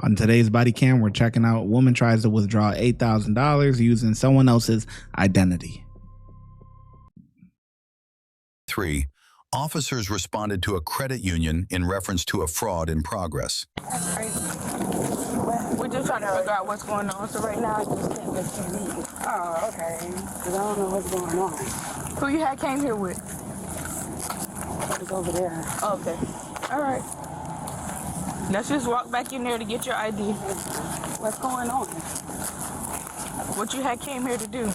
On today's body cam, we're checking out a woman tries to withdraw $8,000 using someone else's identity. 3. Officers responded to a credit union in reference to a fraud in progress. We're just trying to figure out what's going on. So right now, I just can't let you leave. Oh, okay. Because I don't know what's going on. Who you had came here with? It's over there. Okay. All right. Let's just walk back in there to get your ID. What's going on? What you had came here to do?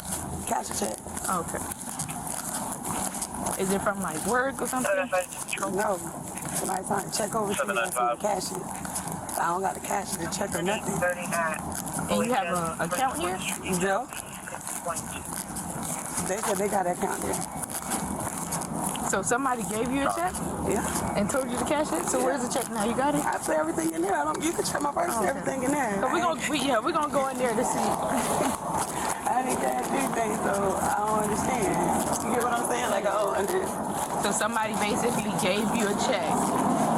Cash a check. Okay. Is it from like work or something? No. Somebody's trying to check over to me and see the cash it. I don't got the cash to check or nothing. And you have an account here? Joe? They said they got an account there. So somebody gave you a check? Yeah. And told you to cash it? So where's the check now? You got it? I put everything in there. You can check my purse. Okay. Everything in there. So we're gonna go in there to see. I didn't cash anything, so I don't understand. You get what I'm saying? Like, oh, so somebody basically gave you a check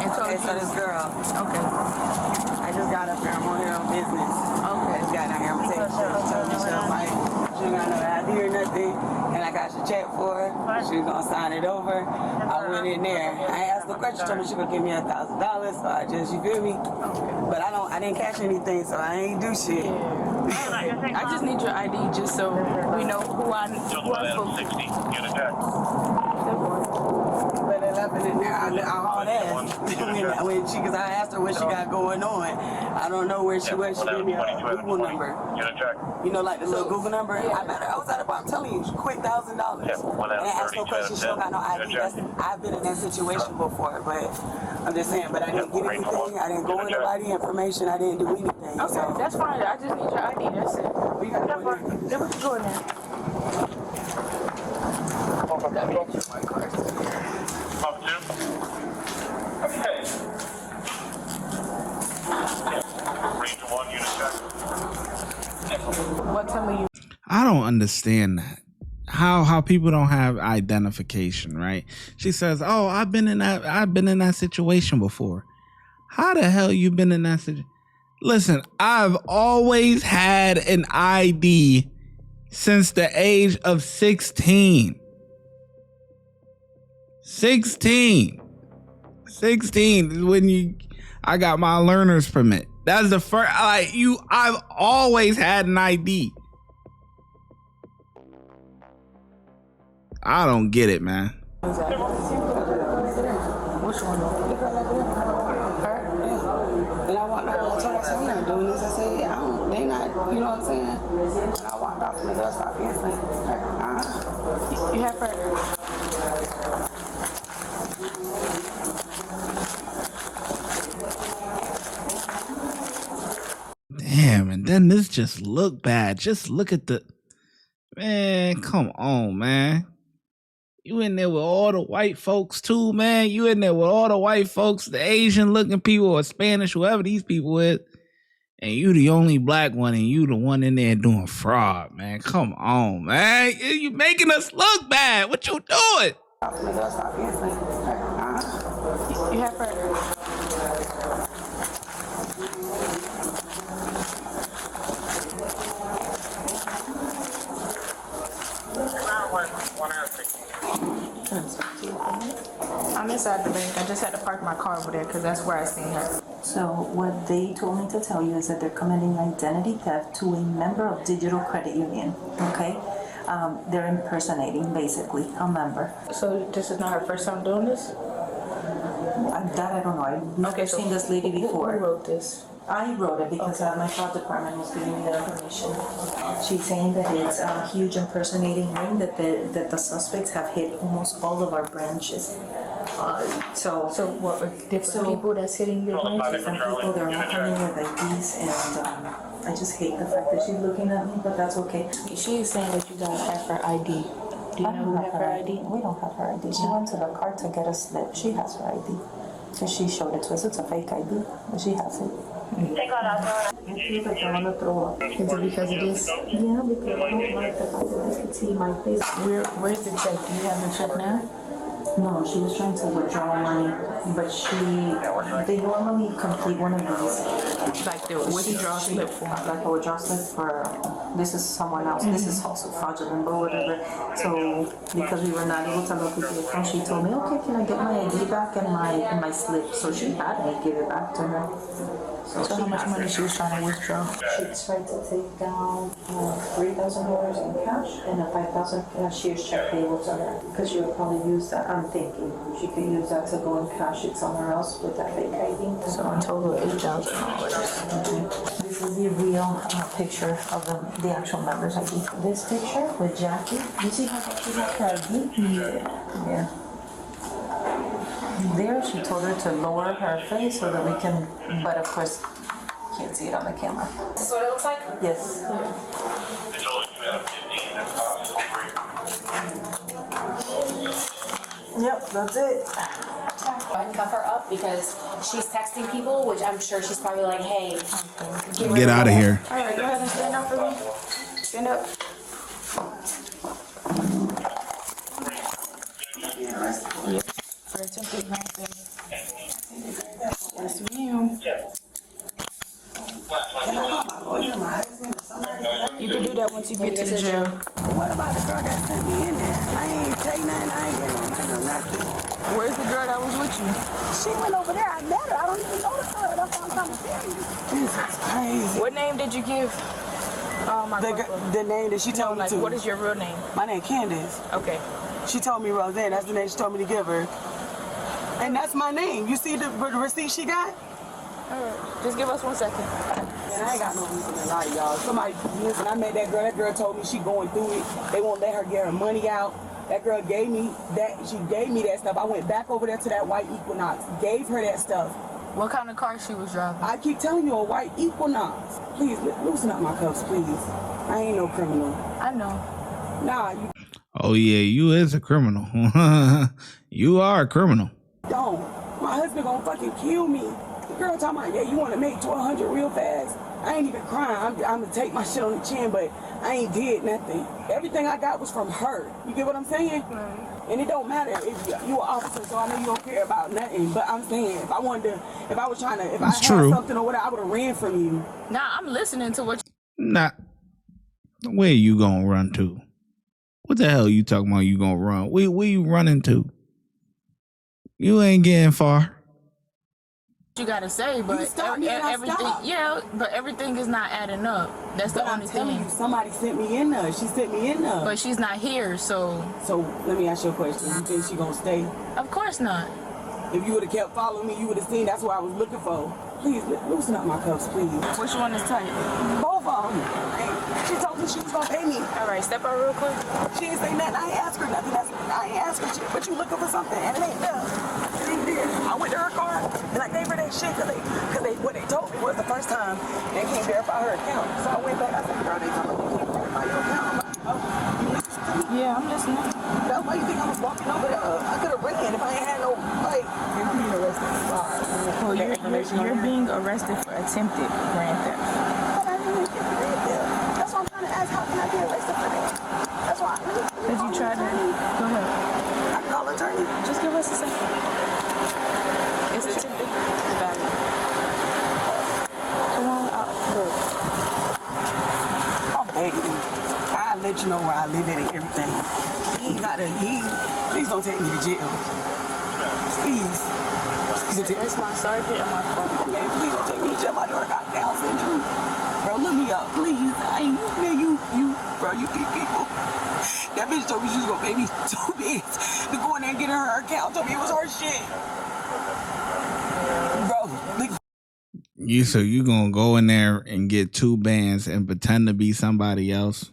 and told you. So this girl. Okay. I just got up here. I'm on here on business. Okay. I just got down here. I'm taking shit. She told me she was like, she ain't got no ID or nothing. And I got your check for her. She was gonna sign it over. I went in there. I asked the question. She told me she would give me $1,000. So I just, you feel me? Okay. But I didn't cash anything, so I ain't do shit. I just need your ID just so we know who I'm supposed to. 60. Unit check. But it left it in there. I hauled ass. Because I asked her what she got going on. I don't know where she went. She gave me a Google number. Unit check. You know, like the little Google number. I was at the bottom telling you, quick $1,000. And I asked no question. She don't got no ID. I've been in that situation before, but I'm just saying. But I didn't get anything. I didn't go into ID information. I didn't do anything. Okay, So. that's fine. I just need your ID. That's it. We got to go in there. Then we can go in there. Let me get my card. Up two. Okay. Range 1, unit check. What time are you? I don't understand that. How people don't have identification, right? She says, "Oh, I've been in that situation before." How the hell you been in that situation? Listen, I've always had an ID since the age of 16. 16 is when I got my learner's permit. That's the first, I've always had an ID. I don't get it, man. Which one? And I walked out and told her, I said, I'm not doing this. I said, yeah, they not, you know what I'm saying? And I walked off and the girl stopped answering. You have her. Damn, and then this just look bad. Just look at the, man, come on, man. You in there with all the white folks too, man. You in there with all the white folks, the Asian looking people or Spanish, whoever these people is. And you the only black one and you the one in there doing fraud, man. Come on, man. You making us look bad. What you doing? You have her. I'm inside the bank. I just had to park my car over there because that's where I seen her. So what they told me to tell you is that they're committing identity theft to a member of Digital Credit Union, okay? They're impersonating, basically, a member. So this is not her first time doing this? That I don't know. I've never seen this lady before. Who wrote this? I wrote it because my fraud department was giving me the information. She's saying that it's a huge impersonating ring, that the suspects have hit almost all of our branches. So what are different people that's hitting your branches? Different people, they're all coming with IDs, and I just hate the fact that she's looking at me, but that's okay. She is saying that you guys have her ID. Do you know who have her ID? We don't have her ID. She went to the car to get a slip. She has her ID. So she showed it to us. It's a fake ID, but she has it. I feel like I want to throw up. Is it because it is? Yeah, because I don't like the fact that they can see my face. Where's the check? Do you have the check now? No, she was trying to withdraw money, but they normally complete one of these. Like the withdrawal slip form. Like a withdrawal slip for, this is someone else, this is also fraudulent or whatever. So, because we were not able to locate the account, she told me, okay, can I get my ID back and my slip? So she had me give it back to her. So how much money she was trying to withdraw? She tried to take down $3,000 in cash and a $5,000 cashier's check payable to her. Because she would probably use that, I'm thinking, she could use that to go and cash it somewhere else with that fake ID. So in total, $8,000. This is the real picture of the actual member's ID. This picture with Jackie, you see how she got her ID? Yeah. There, she told her to lower her face so that we can, but of course, can't see it on the camera. Is this what it looks like? Yes. Yep, that's it. Go ahead and cuff her up because she's texting people, which I'm sure she's probably like, hey, Get out of here. All right, go ahead and stand up for me. Stand up. Yep. For attempted grand theft. Yes, ma'am. You can do that once you get to the jail. What about the girl that sent me in there? I ain't take nothing, I ain't getting no nothing. Where's the girl that was with you? She went over there, I met her, I don't even know the girl, that's why I'm trying to tell you. Jesus crazy. What name did you give? My The name that she told me like, to. what is your real name? My name Candace. Okay. She told me Roseanne, that's the name she told me to give her. And that's my name. You see the receipt she got? All right. Just give us 1 second. Man, I ain't got no reason to lie to y'all. Somebody, listen, I met that girl told me she going through it. They won't let her get her money out. That girl gave me that, she gave me that stuff. I went back over there to that white Equinox, gave her that stuff. What kind of car she was driving? I keep telling you, a white Equinox. Please, loosen up my cuffs, please. I ain't no criminal. I know. Nah, you Oh yeah, you is a criminal. You are a criminal. don't. My husband gonna fucking kill me. The girl talking about, yeah, you wanna make 1,200 real fast? I ain't even crying. I'm gonna take my shit on the chin, but I ain't did nothing. Everything I got was from her. You get what I'm saying? Right. And it don't matter if you're an officer, so I know you don't care about nothing. But I'm saying, if I had something or whatever, I would have ran from you. Nah, I'm listening to what Nah. Where you gonna run to? What the hell you talking about you gonna run? Where you running to? You ain't getting far. you gotta say, but stopped me and I everything, stopped. yeah, but everything is not adding up. That's the But I'm only telling thing. you, somebody sent me in there. She sent me in there. But she's not here, so So let me ask you a question. You think she gonna stay? of course not. If you would have kept following me, you would have seen that's what I was looking for. Please, loosen up my cuffs, please. Which one is tight? Both of them. She told me she was gonna pay me. All right, step out real quick. She didn't say nothing. I ain't asked her nothing. I ain't asked her shit. But you looking for something, and it ain't there. It ain't there. I went to her car, and I gave her that shit, cause what they told me was the first time they can't verify her account. So I went back. I said, girl, they told me you can't verify your account. I'm like, oh, you listen to me? Yeah, I'm listening. That's why you think I was walking over there. I could have ran if I ain't had no, like, you're being arrested. Well, you're being arrested for attempted grand theft. But I didn't get grand theft. That's why I'm trying to ask, how can I be arrested for that? That's why. Did you try to? Go ahead. I call attorney. Just give us a second. It's attempted valid. Come on out. Look. I'm begging you. I'll let you know where I live at and everything. Please don't take me to jail. Please. That's my sergeant and my phone. Man, please don't take me to jail. My daughter got Down syndrome. Bro, look me up, please. Bro, you people. That bitch told me she was gonna pay me 2 bits to go in there and get her account. Told me it was her shit. Bro, So you gonna go in there and get 2 bands and pretend to be somebody else?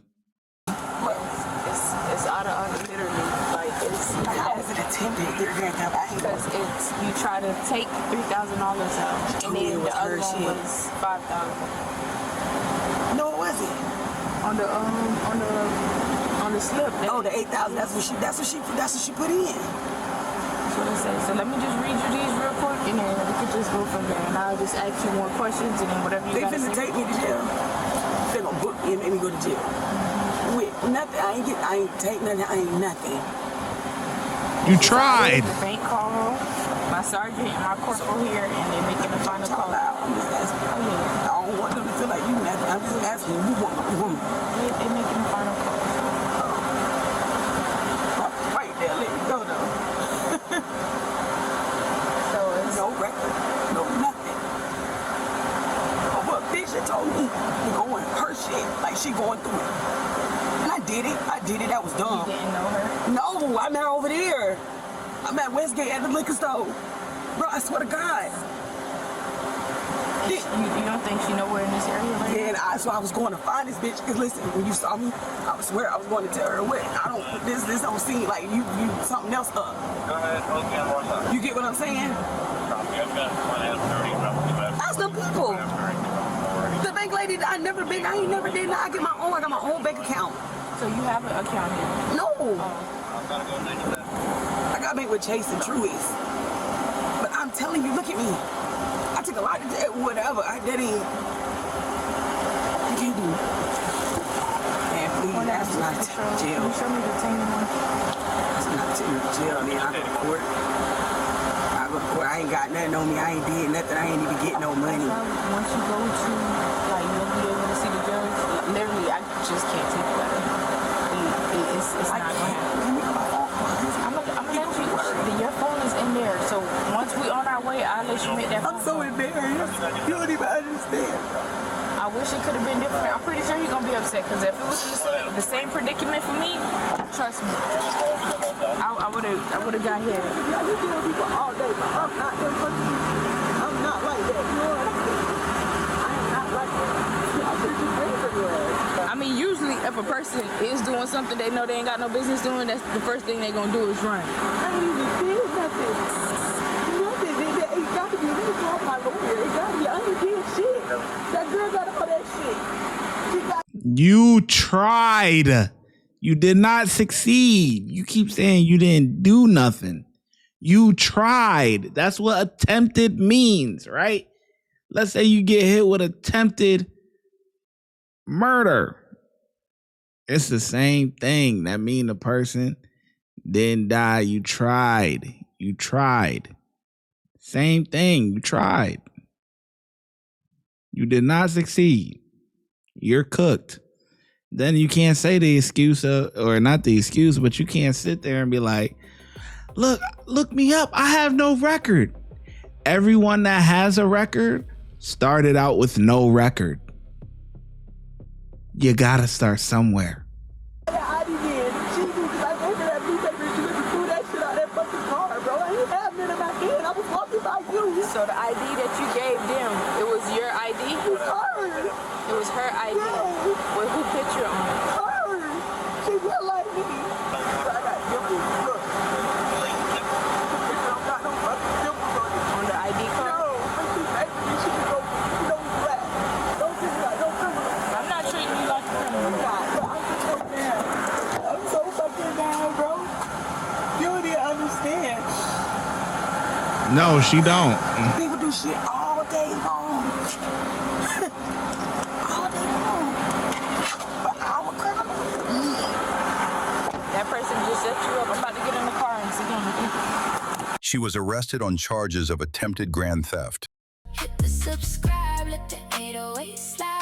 It's out of literally like it's. how is it attempted? Because you try to take $3,000 out, and then the other one was $5,000. No, it wasn't. On the slip. The 8,000. That's what she put in. That's what it says. So let me just read you these real quick, and then we could just go from there. And I'll just ask you more questions, and then whatever you They gotta finna say. take me to jail. They gonna book me and make me go to jail. With nothing. I ain't take nothing. I ain't nothing. You tried. The bank call room, my sergeant and my corporal here, and they're making the final call. I'm just asking. Oh, yeah. I don't want them to feel like you nothing. I'm just asking you want my woman. They're making the final call. Right there, let me go though. So it's No record, no nothing. But what bitch had told me to go in her shit like she going through it. And I did it. That was dumb. you didn't know her. No, I'm not over there. I'm at Westgate at the liquor store. Bro, I swear to God. You don't think she nowhere in this area right Yeah, and so I was going to find this bitch. Cause listen, when you saw me, I swear I was going to tell her what. This don't seem like you something else up. Go ahead, okay, one time. You get what I'm saying? That's the people. The bank lady, I ain't never did. I got my own bank account. So you have an account here? No. I got bank with Chase and Truist. But I'm telling you, look at me. I took a lot of that, whatever. That ain't. You can't do it. Man, please, that's not jail. Can you show me the team one? That's not jail. Then I go to court. I ain't got nothing on me. I ain't did nothing. I ain't even get no money. Once you go to, like, you'll be able to see the judge. Literally, I just can't take that. It's not going to happen. I'm gonna let you. Your phone is in there. So once we on our way, I'll let you make that phone. I'm so embarrassed. You don't even understand. I wish it could have been different. I'm pretty sure he's gonna be upset because if it was the same predicament for me, trust me, I would have got here. You deal with people all day, but I'm not them person. I'm not like that. You know what I'm saying? I am not like that. I'm pretty brave for your ass. I mean, usually if a person is doing something they know they ain't got no business doing, that's the first thing they gonna do is run. I ain't even did nothing. Nothing. It got to be. Let me call my lawyer. It got to be. I ain't did shit. That girl got all that shit. She got. You tried. You did not succeed. You keep saying you didn't do nothing. You tried. That's what attempted means, right? Let's say you get hit with attempted murder. It's the same thing. That mean the person didn't die. You tried. You tried. Same thing. You tried. You did not succeed. You're cooked. Then you can't say the excuse or not the excuse, but you can't sit there and be like, look me up. I have no record. Everyone that has a record started out with no record. You gotta start somewhere. I did. She knew because I gave her that blue paper and she let me pull that shit out of that fucking car, bro. I ain't have none in my hand. I was walking by you. So the ID that you gave them, it was your ID? It was her. It was her ID. Yeah. With who picture on it? Her. She looked like me. But I got dimples. Look. I don't got no fucking dimples on it. On the ID card? No. When she paper me, she can go, black. Don't do that. Don't criminal. I'm not treating you like a criminal. I'm so mad. I'm so fucking mad, bro. You don't even understand. No, she don't. People do shit all day long. All day long. But I'm a criminal. That person just set you up. I'm about to get in the car and sit down. She was arrested on charges of attempted grand theft. Hit the subscribe, let the 808 slide.